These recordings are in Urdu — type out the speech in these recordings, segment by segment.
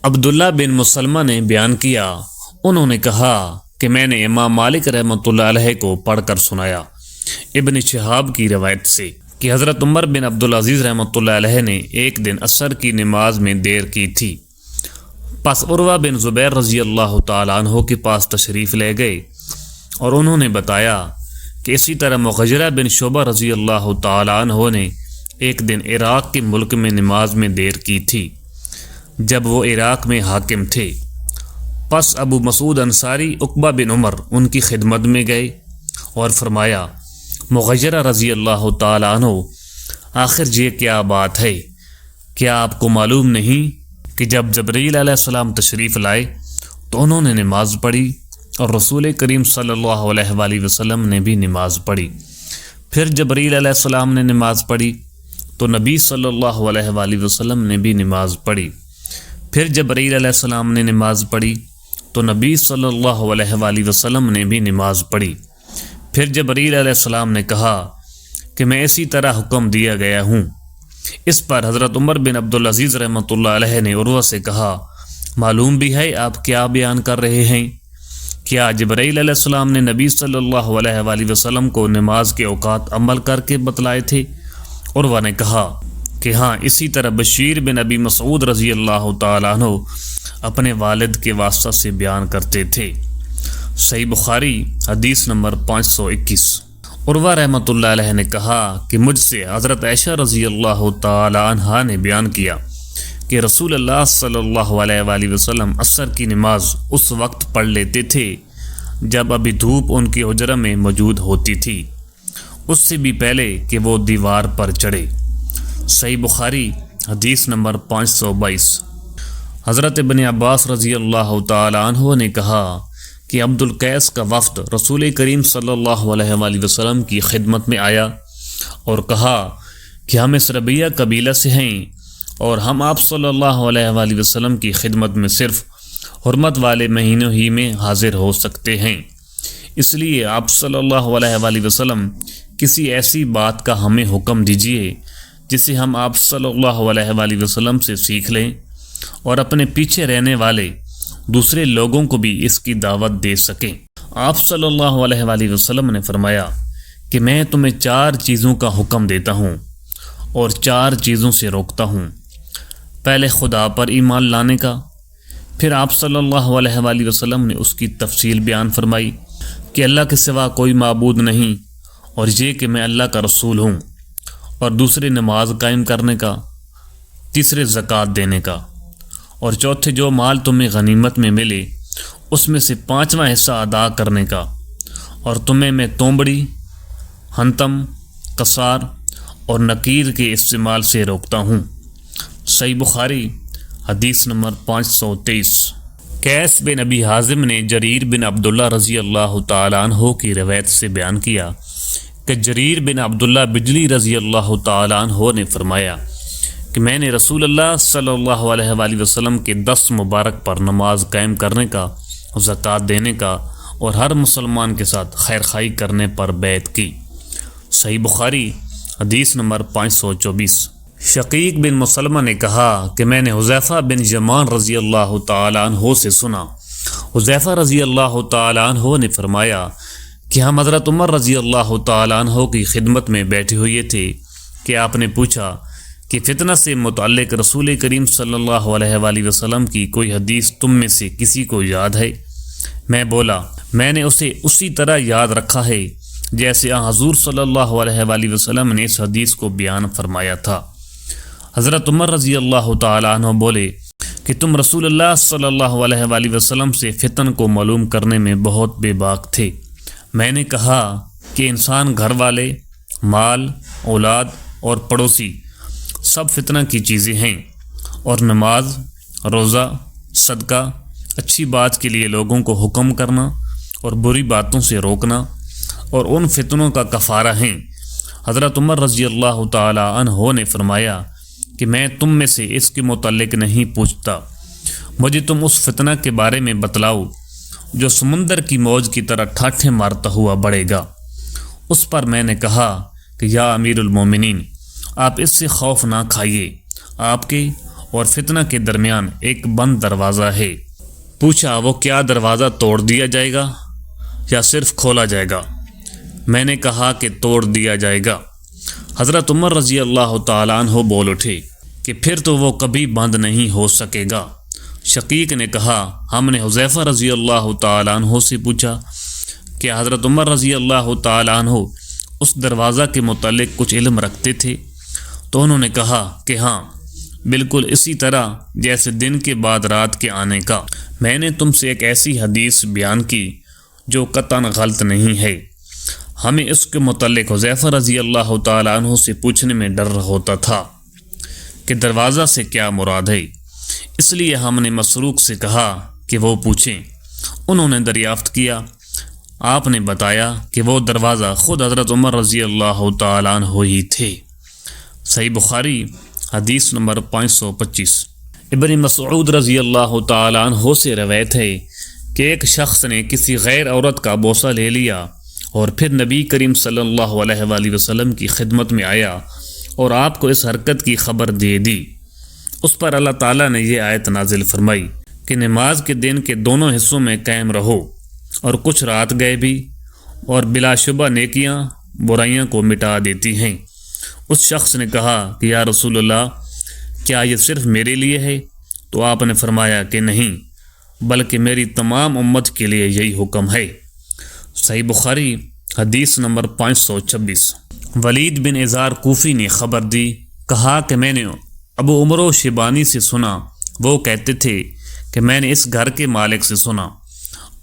عبداللہ بن مسلمہ نے بیان کیا، انہوں نے کہا کہ میں نے امام مالک رحمۃ اللہ علیہ کو پڑھ کر سنایا ابن شہاب کی روایت سے کہ حضرت عمر بن عبدالعزیز رحمۃ اللہ علیہ نے ایک دن عصر کی نماز میں دیر کی تھی۔ پس عروہ بن زبیر رضی اللہ تعالیٰ عنہ کے پاس تشریف لے گئے اور انہوں نے بتایا کہ اسی طرح مغیرہ بن شعبہ رضی اللہ تعالیٰ عنہ نے ایک دن عراق کے ملک میں نماز میں دیر کی تھی جب وہ عراق میں حاکم تھے۔ پس ابو مسعود انصاری عقبہ بن عمر ان کی خدمت میں گئے اور فرمایا، مغیرہ رضی اللہ تعالیٰ عنہ، آخر یہ کیا بات ہے؟ کیا آپ کو معلوم نہیں کہ جب جبرائیل علیہ السلام تشریف لائے تو انہوں نے نماز پڑھی اور رسول کریم صلی اللہ علیہ وآلہ وسلم نے بھی نماز پڑھی، پھر جبرائیل علیہ السلام نے نماز پڑھی تو نبی صلی اللہ علیہ وآلہ وسلم نے بھی نماز پڑھی، پھر جبرائیل علیہ السلام نے نماز پڑھی تو نبی صلی اللہ علیہ وآلہ وسلم نے بھی نماز پڑھی، پھر جبرائیل علیہ السلام نے کہا کہ میں اسی طرح حکم دیا گیا ہوں۔ اس پر حضرت عمر بن عبدالعزیز رحمۃ اللہ علیہ نے عروہ سے کہا، معلوم بھی ہے آپ کیا بیان کر رہے ہیں؟ کیا جبرائیل علیہ السلام نے نبی صلی اللہ علیہ وآلہ وسلم کو نماز کے اوقات عمل کر کے بتلائے تھے؟ عروہ نے کہا کہ ہاں، اسی طرح بشیر بن ابی مسعود رضی اللہ تعالیٰ عنہ اپنے والد کے واسطہ سے بیان کرتے تھے۔ صحیح بخاری حدیث نمبر 521۔ عروہ رحمۃ اللہ علیہ نے کہا کہ مجھ سے حضرت عائشہ رضی اللہ تعالی عنہا نے بیان کیا کہ رسول اللہ صلی اللہ علیہ وآلہ وسلم عصر کی نماز اس وقت پڑھ لیتے تھے جب ابھی دھوپ ان کی حجرہ میں موجود ہوتی تھی، اس سے بھی پہلے کہ وہ دیوار پر چڑھے۔ صحیح بخاری حدیث نمبر 522۔ حضرت ابن عباس رضی اللہ تعالی عنہ نے کہا کہ عبد القیس کا وفد رسول کریم صلی اللہ علیہ وآلہ وسلم کی خدمت میں آیا اور کہا کہ ہم اس ربیہ قبیلہ سے ہیں اور ہم آپ صلی اللہ علیہ وآلہ وسلم کی خدمت میں صرف حرمت والے مہینوں ہی میں حاضر ہو سکتے ہیں، اس لیے آپ صلی اللہ علیہ وآلہ وسلم کسی ایسی بات کا ہمیں حکم دیجیے جسے ہم آپ صلی اللہ علیہ وآلہ وسلم سے سیکھ لیں اور اپنے پیچھے رہنے والے دوسرے لوگوں کو بھی اس کی دعوت دے سکیں۔ آپ صلی اللہ علیہ وآلہ وسلم نے فرمایا کہ میں تمہیں 4 چیزوں کا حکم دیتا ہوں اور 4 چیزوں سے روکتا ہوں۔ پہلے خدا پر ایمان لانے کا، پھر آپ صلی اللہ علیہ وآلہ وسلم نے اس کی تفصیل بیان فرمائی کہ اللہ کے سوا کوئی معبود نہیں اور یہ کہ میں اللہ کا رسول ہوں، اور دوسرے نماز قائم کرنے کا، تیسرے زکوٰۃ دینے کا، اور چوتھے جو مال تمہیں غنیمت میں ملے اس میں سے 5واں حصہ ادا کرنے کا، اور تمہیں میں تومڑی، ہنتم، قصار اور نقیر کے استعمال سے روکتا ہوں۔ صحیح بخاری حدیث نمبر 523۔ قیس بن ابی حازم نے جریر بن عبداللہ رضی اللہ تعالیٰ عنہ کی روایت سے بیان کیا کہ جریر بن عبداللہ بجلی رضی اللہ تعالیٰ عنہ نے فرمایا کہ میں نے رسول اللہ صلی اللہ علیہ وآلہ وسلم کے 10 مبارک پر نماز قائم کرنے کا، زکوٰۃ دینے کا اور ہر مسلمان کے ساتھ خیر خواہی کرنے پر بیعت کی۔ صحیح بخاری حدیث نمبر 524۔ شقیق بن مسلمہ نے کہا کہ میں نے حذیفہ بن یمان رضی اللہ تعالیٰ عنہ سے سنا۔ حذیفہ رضی اللہ تعالیٰ عنہ نے فرمایا کہ ہم حضرت عمر رضی اللہ تعالیٰ عنہ کی خدمت میں بیٹھے ہوئے تھے کہ آپ نے پوچھا کہ فتنہ سے متعلق رسول کریم صلی اللہ علیہ وآلہ وسلم کی کوئی حدیث تم میں سے کسی کو یاد ہے؟ میں بولا، میں نے اسے اسی طرح یاد رکھا ہے جیسے حضور صلی اللہ علیہ وآلہ وسلم نے اس حدیث کو بیان فرمایا تھا۔ حضرت عمر رضی اللہ تعالیٰ عنہ بولے کہ تم رسول اللہ صلی اللہ علیہ وآلہ وسلم سے فتن کو معلوم کرنے میں بہت بے باک تھے۔ میں نے کہا کہ انسان، گھر والے، مال، اولاد اور پڑوسی سب فتنہ کی چیزیں ہیں، اور نماز، روزہ، صدقہ، اچھی بات کے لیے لوگوں کو حکم کرنا اور بری باتوں سے روکنا اور ان فتنوں کا کفارہ ہیں۔ حضرت عمر رضی اللہ تعالی عنہ نے فرمایا کہ میں تم میں سے اس کے متعلق نہیں پوچھتا، مجھے تم اس فتنہ کے بارے میں بتلاؤ جو سمندر کی موج کی طرح ٹھاٹھیں مارتا ہوا بڑھے گا۔ اس پر میں نے کہا کہ یا امیر المومنین، آپ اس سے خوف نہ کھائیے، آپ کے اور فتنہ کے درمیان ایک بند دروازہ ہے۔ پوچھا وہ کیا دروازہ توڑ دیا جائے گا یا صرف کھولا جائے گا؟ میں نے کہا کہ توڑ دیا جائے گا۔ حضرت عمر رضی اللہ تعالیٰ عنہ بول اٹھے کہ پھر تو وہ کبھی بند نہیں ہو سکے گا۔ شقیق نے کہا ہم نے حذیفہ رضی اللہ تعالیٰ عنہ سے پوچھا کہ حضرت عمر رضی اللہ تعالیٰ عنہ اس دروازہ کے متعلق کچھ علم رکھتے تھے؟ تو انہوں نے کہا کہ ہاں، بالکل اسی طرح جیسے دن کے بعد رات کے آنے کا۔ میں نے تم سے ایک ایسی حدیث بیان کی جو قطعاً غلط نہیں ہے۔ ہمیں اس کے متعلق حذیفہ رضی اللہ تعالیٰ عنہ سے پوچھنے میں ڈر ہوتا تھا کہ دروازہ سے کیا مراد ہے، اس لیے ہم نے مسروق سے کہا کہ وہ پوچھیں۔ انہوں نے دریافت کیا، آپ نے بتایا کہ وہ دروازہ خود حضرت عمر رضی اللہ تعالیٰ عنہ ہی تھے۔ صحیح بخاری حدیث نمبر 525۔ ابن مسعود رضی اللہ تعالیٰ عنہ سے روایت ہے کہ ایک شخص نے کسی غیر عورت کا بوسہ لے لیا اور پھر نبی کریم صلی اللہ علیہ وآلہ وسلم کی خدمت میں آیا اور آپ کو اس حرکت کی خبر دے دی۔ اس پر اللہ تعالیٰ نے یہ آیت نازل فرمائی کہ نماز کے دن کے دونوں حصوں میں قائم رہو اور کچھ رات گئے بھی، اور بلا شبہ نیکیاں برائیاں کو مٹا دیتی ہیں۔ اس شخص نے کہا کہ یا رسول اللہ، کیا یہ صرف میرے لیے ہے؟ تو آپ نے فرمایا کہ نہیں، بلکہ میری تمام امت کے لیے یہی حکم ہے۔ صحیح بخاری حدیث نمبر 526۔ ولید بن عزار کوفی نے خبر دی، کہا کہ میں نے ابو عمرو شیبانی سے سنا، وہ کہتے تھے کہ میں نے اس گھر کے مالک سے سنا،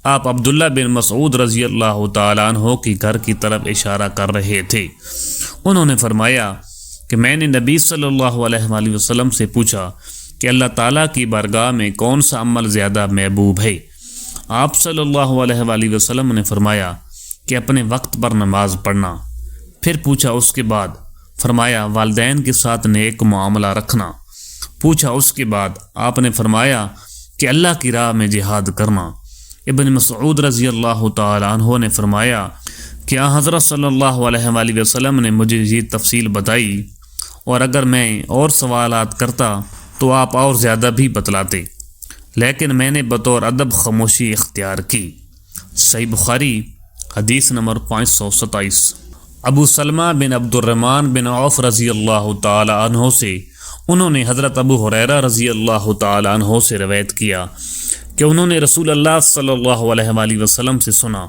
آپ عبداللہ بن مسعود رضی اللہ تعالیٰ عنہ کی گھر کی طرف اشارہ کر رہے تھے۔ انہوں نے فرمایا کہ میں نے نبی صلی اللہ علیہ وآلہ وسلم سے پوچھا کہ اللہ تعالیٰ کی بارگاہ میں کون سا عمل زیادہ محبوب ہے؟ آپ صلی اللہ علیہ وآلہ وسلم نے فرمایا کہ اپنے وقت پر نماز پڑھنا۔ پھر پوچھا اس کے بعد؟ فرمایا والدین کے ساتھ نیک معاملہ رکھنا۔ پوچھا اس کے بعد؟ آپ نے فرمایا کہ اللہ کی راہ میں جہاد کرنا۔ ابن مسعود رضی اللہ تعالیٰ عنہ نے فرمایا کہ حضرت صلی اللہ علیہ وآلہ وسلم نے مجھے یہ تفصیل بتائی، اور اگر میں اور سوالات کرتا تو آپ اور زیادہ بھی بتلاتے، لیکن میں نے بطور ادب خاموشی اختیار کی۔ صحیح بخاری حدیث نمبر 527۔ ابو سلمہ بن عبد الرحمن بن عوف رضی اللہ تعالی عنہ سے انہوں نے حضرت ابو ہریرہ رضی اللہ تعالی عنہ سے روایت کیا کہ انہوں نے رسول اللہ صلی اللہ علیہ وآلہ وسلم سے سنا،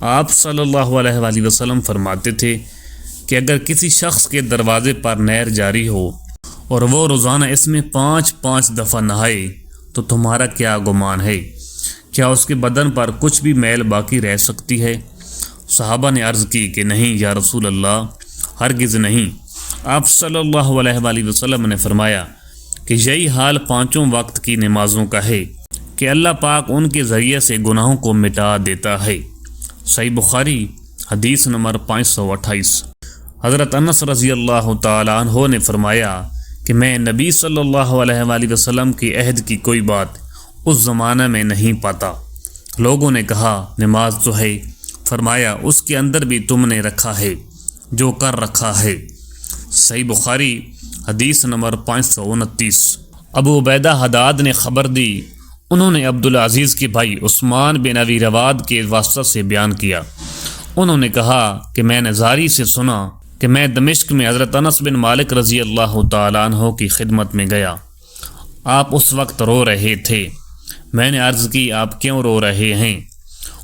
آپ صلی اللہ علیہ وآلہ وسلم فرماتے تھے کہ اگر کسی شخص کے دروازے پر نہر جاری ہو اور وہ روزانہ اس میں 5 دفعہ نہائے تو تمہارا کیا گمان ہے؟ کیا اس کے بدن پر کچھ بھی میل باقی رہ سکتی ہے؟ صحابہ نے عرض کی کہ نہیں یا رسول اللہ، ہرگز نہیں۔ آپ صلی اللہ علیہ وآلہ وسلم نے فرمایا کہ یہی حال 5 وقت کی نمازوں کا ہے کہ اللہ پاک ان کے ذریعے سے گناہوں کو مٹا دیتا ہے۔ صحیح بخاری حدیث نمبر 528۔ حضرت انس رضی اللہ تعالیٰ عنہ نے فرمایا کہ میں نبی صلی اللہ علیہ وآلہ وسلم کی عہد کی کوئی بات اس زمانہ میں نہیں پاتا۔ لوگوں نے کہا نماز تو ہے، فرمایا اس کے اندر بھی تم نے رکھا ہے جو کر رکھا ہے۔ صحیح بخاری حدیث نمبر 529۔ ابو عبیدہ حداد نے خبر دی، انہوں نے عبدالعزیز کے بھائی عثمان بن ابی رواد کے واسطہ سے بیان کیا۔ انہوں نے کہا کہ میں نے زاری سے سنا کہ میں دمشق میں حضرت انس بن مالک رضی اللہ تعالیٰ عنہ کی خدمت میں گیا، آپ اس وقت رو رہے تھے۔ میں نے عرض کی آپ کیوں رو رہے ہیں؟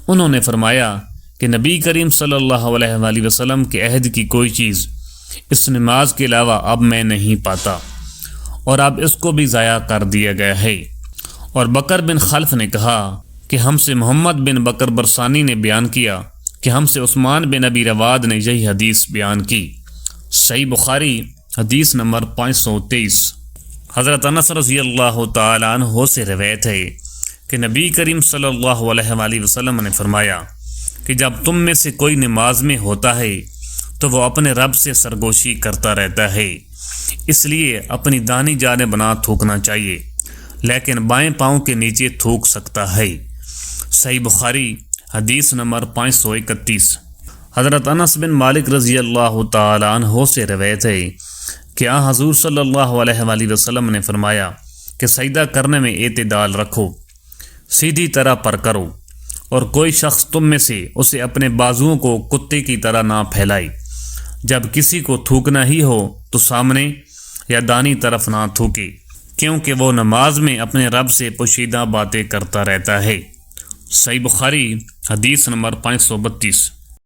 انہوں نے فرمایا کہ نبی کریم صلی اللہ علیہ وآلہ وسلم کے عہد کی کوئی چیز اس نماز کے علاوہ اب میں نہیں پاتا، اور اب اس کو بھی ضائع کر دیا گیا ہے۔ اور بکر بن خلف نے کہا کہ ہم سے محمد بن بکر برسانی نے بیان کیا کہ ہم سے عثمان بن ابی رواد نے یہی حدیث بیان کی۔ صحیح بخاری حدیث نمبر 523۔ حضرت انس رضی اللہ تعالیٰ عنہ سے روایت ہے کہ نبی کریم صلی اللہ علیہ وآلہ وسلم نے فرمایا کہ جب تم میں سے کوئی نماز میں ہوتا ہے تو وہ اپنے رب سے سرگوشی کرتا رہتا ہے، اس لیے اپنی دانی جانب نہ تھوکنا چاہیے، لیکن بائیں پاؤں کے نیچے تھوک سکتا ہے۔ صحیح بخاری حدیث نمبر 531۔ حضرت انس بن مالک رضی اللہ تعالی عنہ سے روایت ہے کہ حضور صلی اللہ علیہ وآلہ وسلم نے فرمایا کہ سجدہ کرنے میں اعتدال رکھو، سیدھی طرح پر کرو، اور کوئی شخص تم میں سے اسے اپنے بازوؤں کو کتے کی طرح نہ پھیلائے۔ جب کسی کو تھوکنا ہی ہو تو سامنے یا دانی طرف نہ تھوکے، کیونکہ وہ نماز میں اپنے رب سے پوشیدہ باتیں کرتا رہتا ہے۔ صحیح بخاری حدیث نمبر 532۔